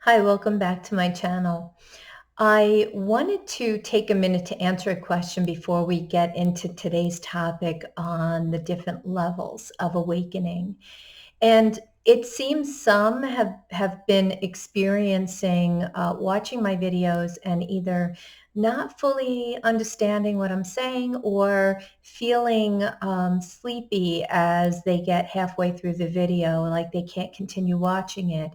Hi, welcome back to my channel. I wanted to take a minute to answer a question before we get into today's topic on the different levels of awakening. And it seems some have been experiencing watching my videos and either not fully understanding what I'm saying or feeling sleepy as they get halfway through the video, like they can't continue watching it.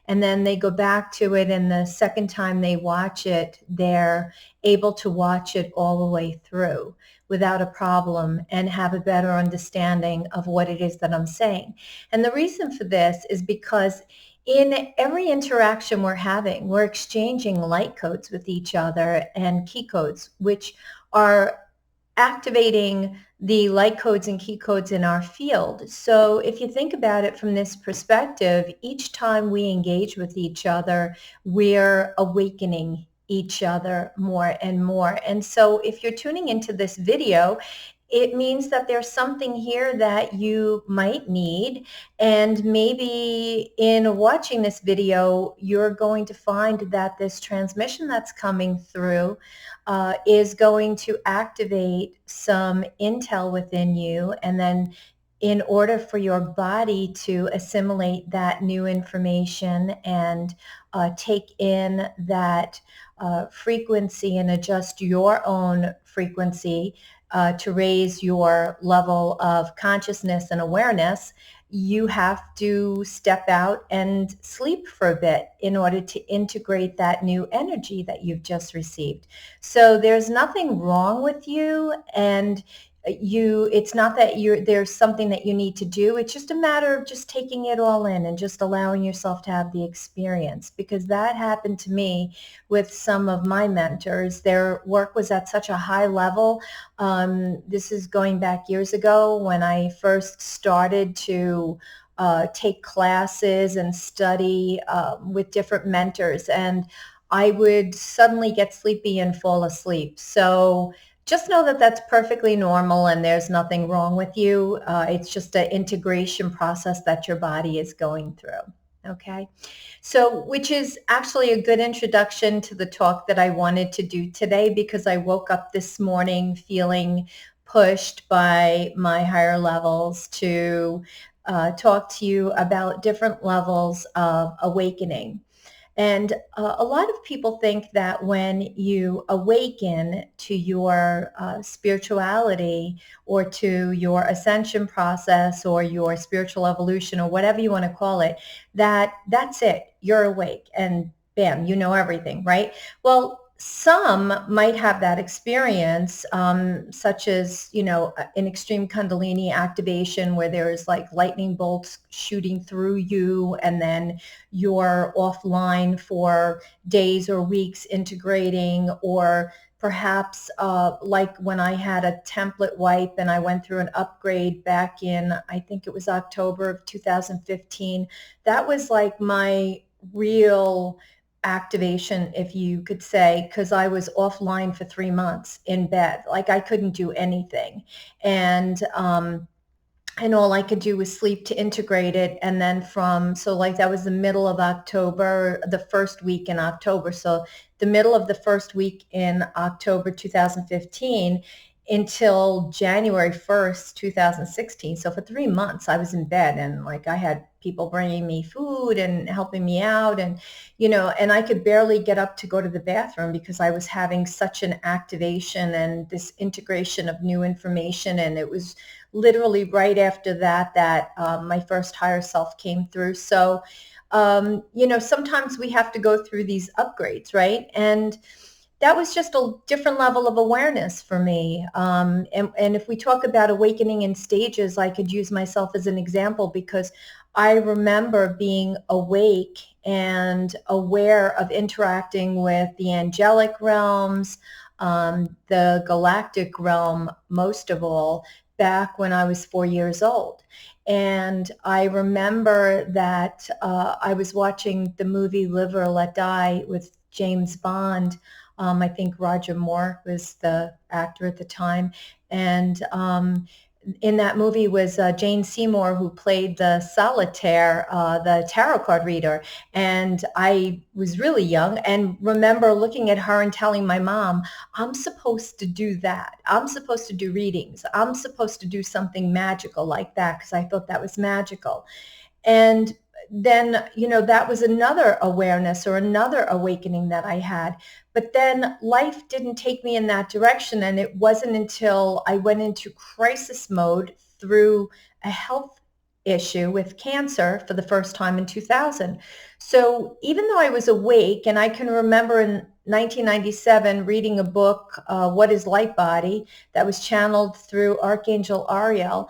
And then they go back to it, and the second time they watch it, they're able to watch it all the way through without a problem and have a better understanding of what it is that I'm saying. And the reason for this is because in every interaction we're having, we're exchanging light codes with each other and key codes, which are activating the light codes and key codes in our field. So if you think about it from this perspective, each time we engage with each other, we're awakening each other more and more. And so if you're tuning into this video, it means that there's something here that you might need. And maybe in watching this video, you're going to find that this transmission that's coming through is going to activate some intel within you. And then in order for your body to assimilate that new information and take in that frequency and adjust your own frequency to raise your level of consciousness and awareness, you have to step out and sleep for a bit in order to integrate that new energy that you've just received. So there's nothing wrong with you, and it's not that there's something that you need to do. It's just a matter of just taking it all in and just allowing yourself to have the experience, because that happened to me with some of my mentors. Their work was at such a high level. This is going back years ago when I first started to take classes and study with different mentors, and I would suddenly get sleepy and fall asleep. So just know that that's perfectly normal and there's nothing wrong with you. It's just an integration process that your body is going through. Okay. So, which is actually a good introduction to the talk that I wanted to do today, because I woke up this morning feeling pushed by my higher levels to talk to you about different levels of awakening. And a lot of people think that when you awaken to your spirituality or to your ascension process or your spiritual evolution or whatever you want to call it, that's it. You're awake and bam, you know everything, right? Well, some might have that experience, such as, an extreme Kundalini activation where there's like lightning bolts shooting through you, and then you're offline for days or weeks integrating, or perhaps like when I had a template wipe and I went through an upgrade back in, I think it was October of 2015. That was like my real activation, if you could say, because I was offline for 3 months in bed. Like I couldn't do anything. And all I could do was sleep to integrate it. And then so like that was the middle of October, the first week in October. So the middle of the first week in October 2015 until January 1st, 2016. So for 3 months I was in bed, and like I had people bringing me food and helping me out, and and I could barely get up to go to the bathroom because I was having such an activation and this integration of new information. And it was literally right after that my first higher self came through. So sometimes we have to go through these upgrades, right? And that was just a different level of awareness for me. And if we talk about awakening in stages, I could use myself as an example, because I remember being awake and aware of interacting with the angelic realms, the galactic realm, most of all, back when I was 4 years old. And I remember that I was watching the movie Live or Let Die with James Bond. I think Roger Moore was the actor at the time. And in that movie was Jane Seymour, who played the solitaire, the tarot card reader. And I was really young and remember looking at her and telling my mom, I'm supposed to do that. I'm supposed to do readings. I'm supposed to do something magical like that because I thought that was magical. And then, that was another awareness or another awakening that I had. But then life didn't take me in that direction. And it wasn't until I went into crisis mode through a health issue with cancer for the first time in 2000. So even though I was awake, and I can remember in 1997 reading a book, What is Light Body, that was channeled through Archangel Ariel,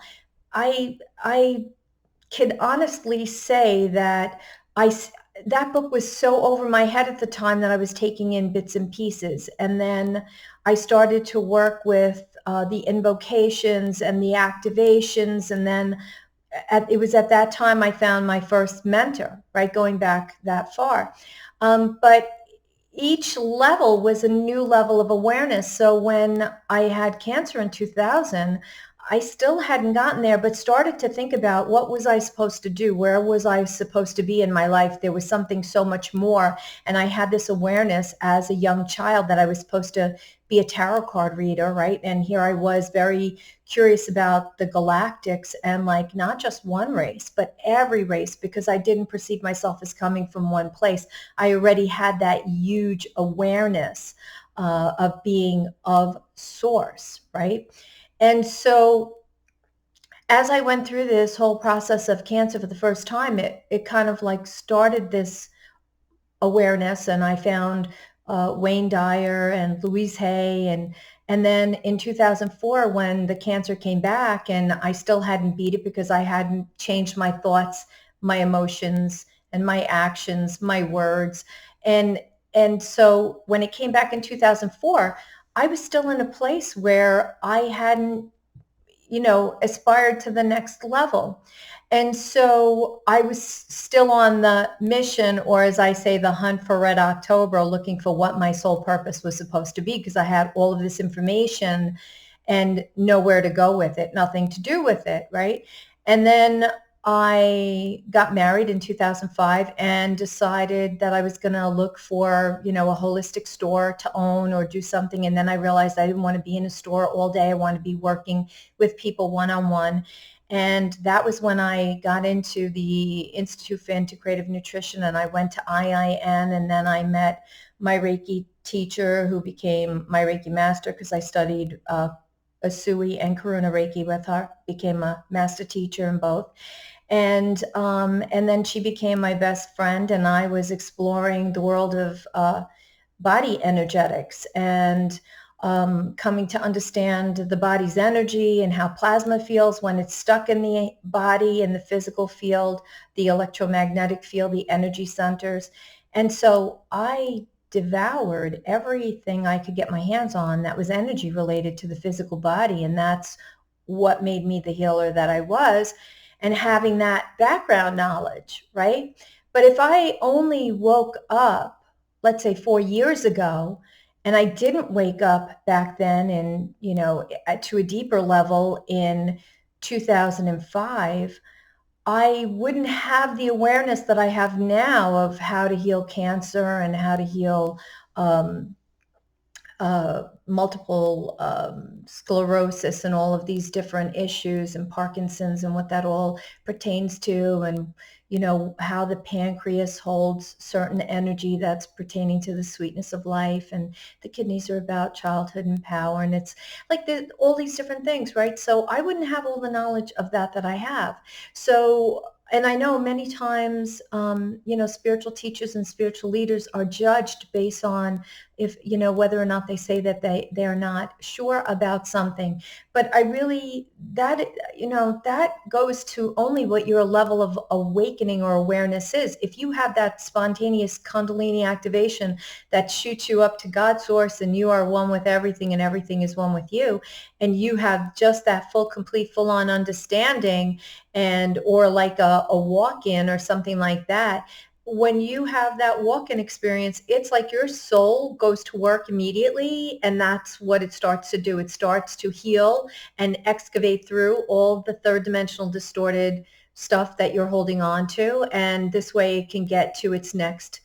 I can honestly say that that book was so over my head at the time that I was taking in bits and pieces. And then I started to work with the invocations and the activations. And then it was at that time I found my first mentor, right, going back that far. But each level was a new level of awareness. So when I had cancer in 2000, I still hadn't gotten there, but started to think about what was I supposed to do? Where was I supposed to be in my life? There was something so much more. And I had this awareness as a young child that I was supposed to be a tarot card reader, right? And here I was very curious about the galactics and like not just one race, but every race, because I didn't perceive myself as coming from one place. I already had that huge awareness of being of source, right? And so as I went through this whole process of cancer for the first time, it kind of like started this awareness, and I found Wayne Dyer and Louise Hay, and then in 2004 when the cancer came back and I still hadn't beat it because I hadn't changed my thoughts, my emotions, and my actions, my words, and so when it came back in 2004, I was still in a place where I hadn't aspired to the next level. And so I was still on the mission, or as I say, the hunt for Red October, looking for what my soul purpose was supposed to be, because I had all of this information and nowhere to go with it, nothing to do with it, right? And then I got married in 2005 and decided that I was going to look for, a holistic store to own or do something. And then I realized I didn't want to be in a store all day. I wanted to be working with people one-on-one. And that was when I got into the Institute for Integrative Nutrition, and I went to IIN, and then I met my Reiki teacher who became my Reiki master because I studied Asui and Karuna Reiki with her, became a master teacher in both. And then she became my best friend, and I was exploring the world of body energetics and coming to understand the body's energy and how plasma feels when it's stuck in the body, in the physical field, the electromagnetic field, the energy centers. And so I devoured everything I could get my hands on that was energy related to the physical body. And that's what made me the healer that I was, and having that background knowledge, right? But if I only woke up, let's say 4 years ago, and I didn't wake up back then and, to a deeper level in 2005, I wouldn't have the awareness that I have now of how to heal cancer and how to heal multiple sclerosis and all of these different issues, and Parkinson's and what that all pertains to, and how the pancreas holds certain energy that's pertaining to the sweetness of life, and the kidneys are about childhood and power, and it's like all these different things, right? So I wouldn't have all the knowledge of that I have. So, and I know many times, spiritual teachers and spiritual leaders are judged based on if, whether or not they say that they're not sure about something. But I really, that goes to only what your level of awakening or awareness is. If you have that spontaneous Kundalini activation that shoots you up to God's source, and you are one with everything and everything is one with you, and you have just that full, complete, full-on understanding, or like a walk-in or something like that, when you have that walk-in experience, it's like your soul goes to work immediately, and that's what it starts to do. It starts to heal and excavate through all the third dimensional distorted stuff that you're holding on to, and this way it can get to its next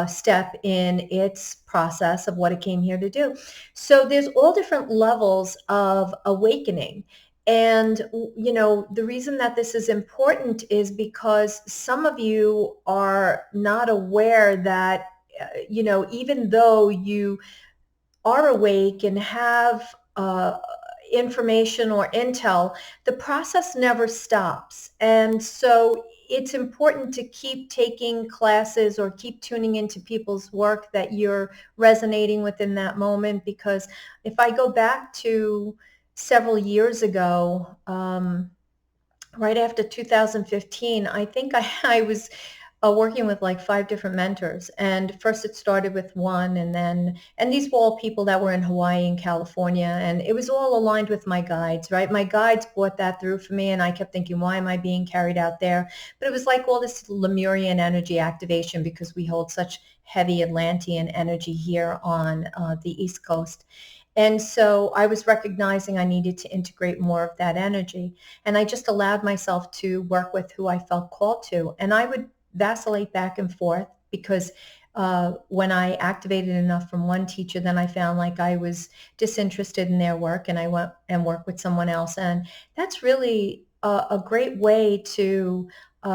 step in its process of what it came here to do. So there's all different levels of awakening. And, the reason that this is important is because some of you are not aware that, even though you are awake and have information or intel, the process never stops. And so it's important to keep taking classes or keep tuning into people's work that you're resonating with in that moment. Because if I go back to several years ago, right after 2015, I think I was working with like 5 different mentors. And first it started with one, and these were all people that were in Hawaii and California. And it was all aligned with my guides, right? My guides brought that through for me. And I kept thinking, why am I being carried out there? But it was like all this Lemurian energy activation because we hold such heavy Atlantean energy here on the East Coast. And so I was recognizing I needed to integrate more of that energy. And I just allowed myself to work with who I felt called to. And I would vacillate back and forth because when I activated enough from one teacher, then I found like I was disinterested in their work and I went and worked with someone else. And that's really a great way to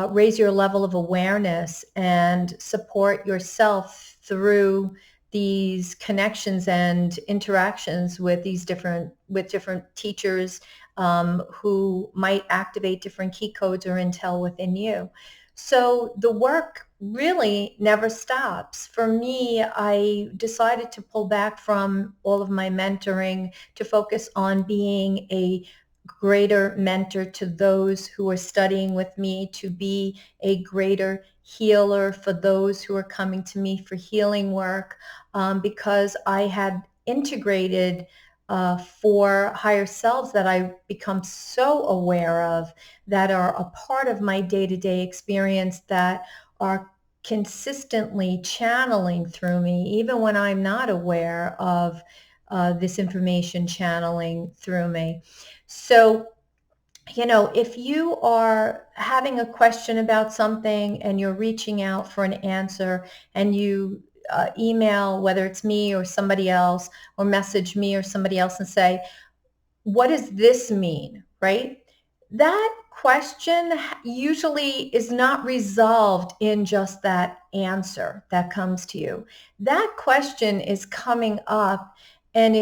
raise your level of awareness and support yourself through these connections and interactions with different teachers who might activate different key codes or intel within you. So the work really never stops. For me, I decided to pull back from all of my mentoring to focus on being a greater mentor to those who are studying with me, to be a greater healer for those who are coming to me for healing work, because I had integrated for higher selves that I become so aware of, that are a part of my day-to-day experience, that are consistently channeling through me, even when I'm not aware of this information channeling through me. So, if you are having a question about something and you're reaching out for an answer, and you email, whether it's me or somebody else, or message me or somebody else and say, what does this mean, right? That question usually is not resolved in just that answer that comes to you. That question is coming up, and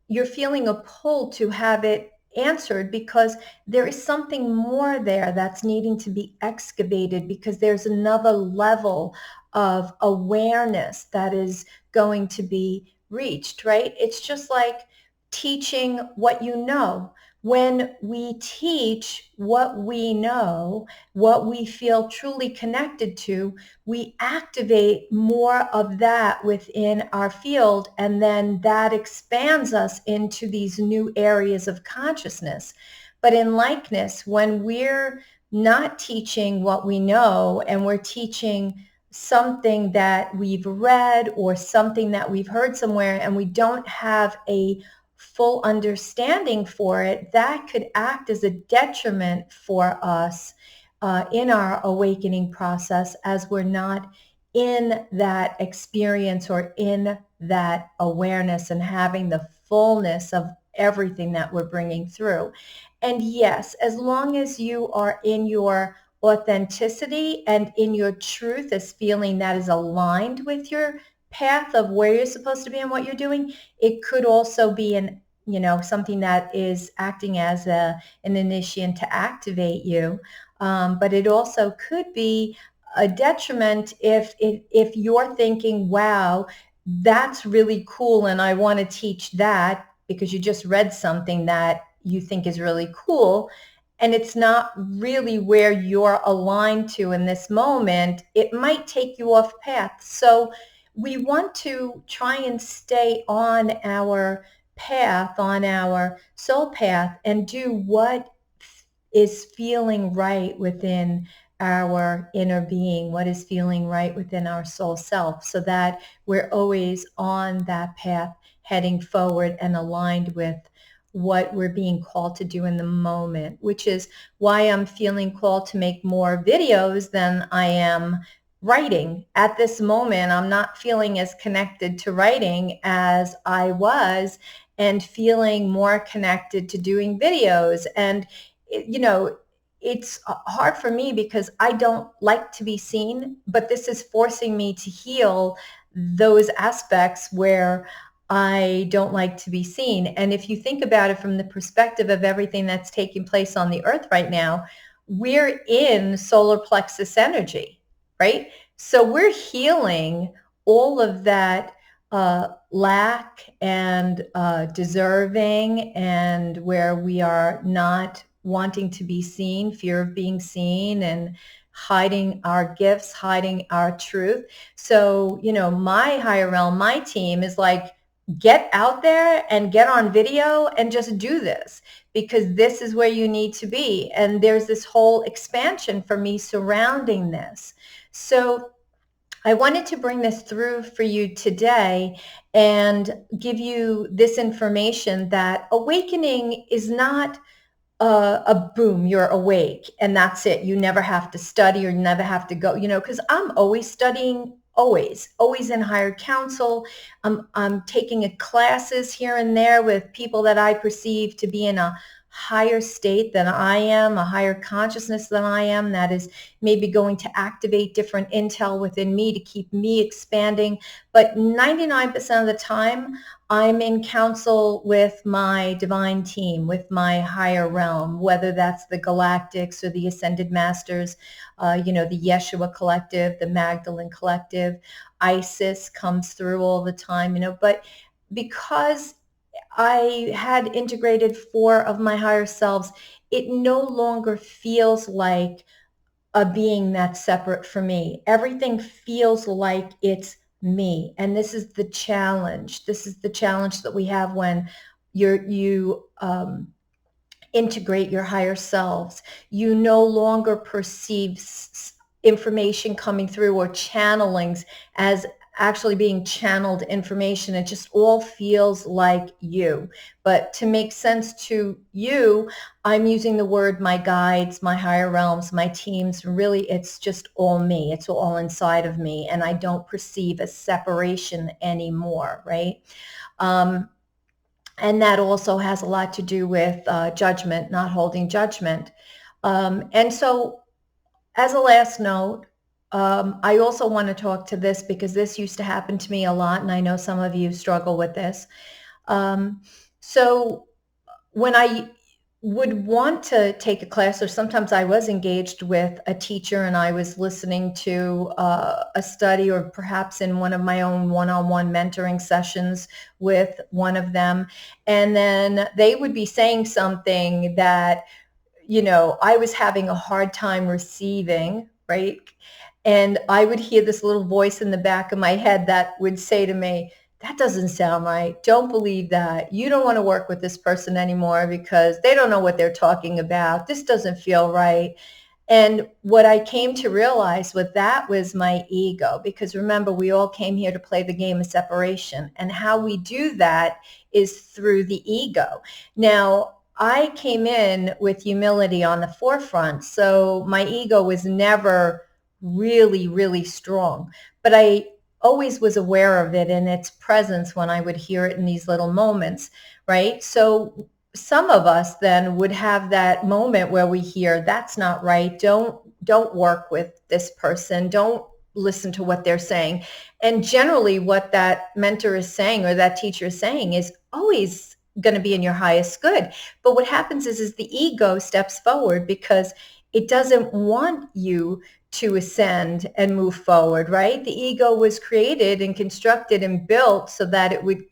you're feeling a pull to have it answered, because there is something more there that's needing to be excavated, because there's another level of awareness that is going to be reached, right? It's just like teaching what you know. When we teach what we know, what we feel truly connected to, we activate more of that within our field, and then that expands us into these new areas of consciousness. But in likeness, when we're not teaching what we know, and we're teaching something that we've read or something that we've heard somewhere, and we don't have a full understanding for it, that could act as a detriment for us in our awakening process, as we're not in that experience or in that awareness and having the fullness of everything that we're bringing through. And yes, as long as you are in your authenticity and in your truth, as feeling that is aligned with your path of where you're supposed to be and what you're doing, it could also be something that is acting as an initiant to activate you. But it also could be a detriment if you're thinking, wow, that's really cool, and I want to teach that, because you just read something that you think is really cool, and it's not really where you're aligned to in this moment. It might take you off path. So we want to try and stay on our path, on our soul path, and do what is feeling right within our inner being, what is feeling right within our soul self, so that we're always on that path heading forward and aligned with what we're being called to do in the moment, which is why I'm feeling called to make more videos than I am writing. At this moment, I'm not feeling as connected to writing as I was, and feeling more connected to doing videos. And, you know, it's hard for me because I don't like to be seen, but this is forcing me to heal those aspects where I don't like to be seen. And if you think about it from the perspective of everything that's taking place on the earth right now, we're in solar plexus energy, right? So we're healing all of that lack and deserving, and where we are not wanting to be seen, fear of being seen, and hiding our gifts, hiding our truth. So, my higher realm, my team is like, get out there and get on video and just do this, because this is where you need to be. And there's this whole expansion for me surrounding this. So I wanted to bring this through for you today and give you this information that awakening is not a boom, you're awake and that's it. You never have to study or you never have to go, because I'm always studying, always in higher counsel. I'm taking classes here and there with people that I perceive to be in a higher state than I am, a higher consciousness than I am, that is maybe going to activate different intel within me to keep me expanding. But 99% of the time, I'm in counsel with my divine team, with my higher realm, whether that's the Galactics or the Ascended Masters, the Yeshua Collective, the Magdalene Collective. Isis comes through all the time, but because I had integrated 4 of my higher selves, it no longer feels like a being that's separate from me. Everything feels like it's me. And this is the challenge. This is the challenge that we have when you integrate your higher selves. You no longer perceive information coming through or channelings as actually being channeled information. It just all feels like you. But to make sense to you, I'm using the word my guides, my higher realms, my teams. Really, it's just all me. It's all inside of me. And I don't perceive a separation anymore, right? And that also has a lot to do with judgment, not holding judgment. And so as a last note, I also want to talk to this because this used to happen to me a lot, and I know some of you struggle with this. So when I would want to take a class, or sometimes I was engaged with a teacher and I was listening to a study, or perhaps in one of my own one-on-one mentoring sessions with one of them, and then they would be saying something that I was having a hard time receiving, right? And I would hear this little voice in the back of my head that would say to me, that doesn't sound right. Don't believe that. You don't want to work with this person anymore because they don't know what they're talking about. This doesn't feel right. And what I came to realize with that was my ego, because remember, we all came here to play the game of separation. And how we do that is through the ego. Now, I came in with humility on the forefront, so my ego was never really, really strong. But I always was aware of it in its presence when I would hear it in these little moments, right? So some of us then would have that moment where we hear, that's not right. Don't work with this person. Don't listen to what they're saying. And generally what that mentor is saying or that teacher is saying is always going to be in your highest good. But what happens is the ego steps forward because it doesn't want you to ascend and move forward, right? The ego was created and constructed and built so that it would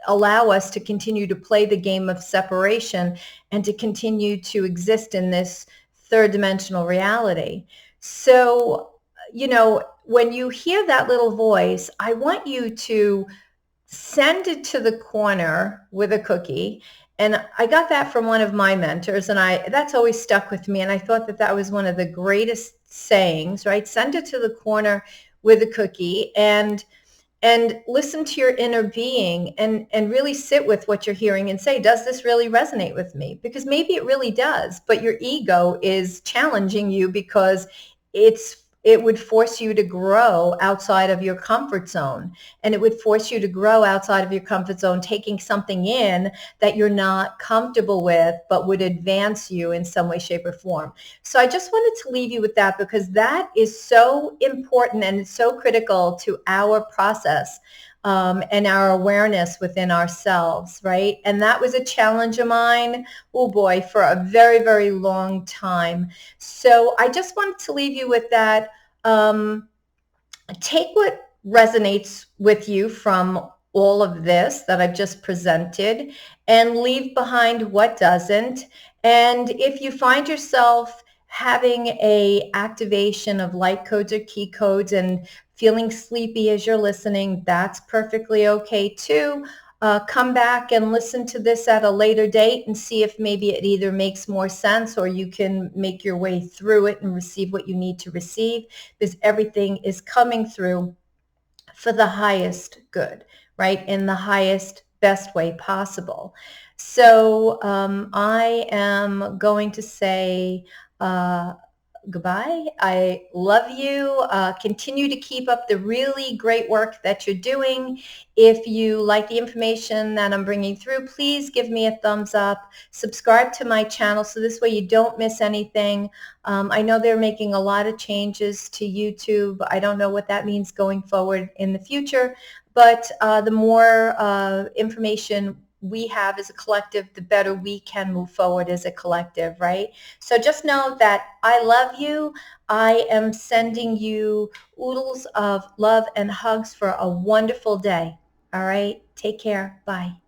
allow us to continue to play the game of separation and to continue to exist in this third dimensional reality. So, when you hear that little voice, I want you to send it to the corner with a cookie. And I got that from one of my mentors, and that's always stuck with me. And I thought that was one of the greatest sayings, right? Send it to the corner with a cookie and listen to your inner being and really sit with what you're hearing and say, does this really resonate with me? Because maybe it really does, but your ego is challenging you because it would force you to grow outside of your comfort zone. And it would force you to grow outside of your comfort zone, taking something in that you're not comfortable with, but would advance you in some way, shape, or form. So I just wanted to leave you with that because that is so important and it's so critical to our process and our awareness within ourselves, right? And that was a challenge of mine, oh boy, for a very, very long time. So I just wanted to leave you with that. Um, Take what resonates with you from all of this that I've just presented and leave behind what doesn't. And if you find yourself having a activation of light codes or key codes and feeling sleepy as you're listening, that's perfectly okay too. Come back and listen to this at a later date and see if maybe it either makes more sense or you can make your way through it and receive what you need to receive, because everything is coming through for the highest good, right? In the highest, best way possible. So I am going to say, goodbye. I love you. Continue to keep up the really great work that you're doing. If you like the information that I'm bringing through, please give me a thumbs up. Subscribe to my channel so this way you don't miss anything. I know they're making a lot of changes to YouTube. I don't know what that means going forward in the future, but the more information we have as a collective, the better we can move forward as a collective, right? So just know that I love you. I am sending you oodles of love and hugs for a wonderful day. All right. Take care. Bye.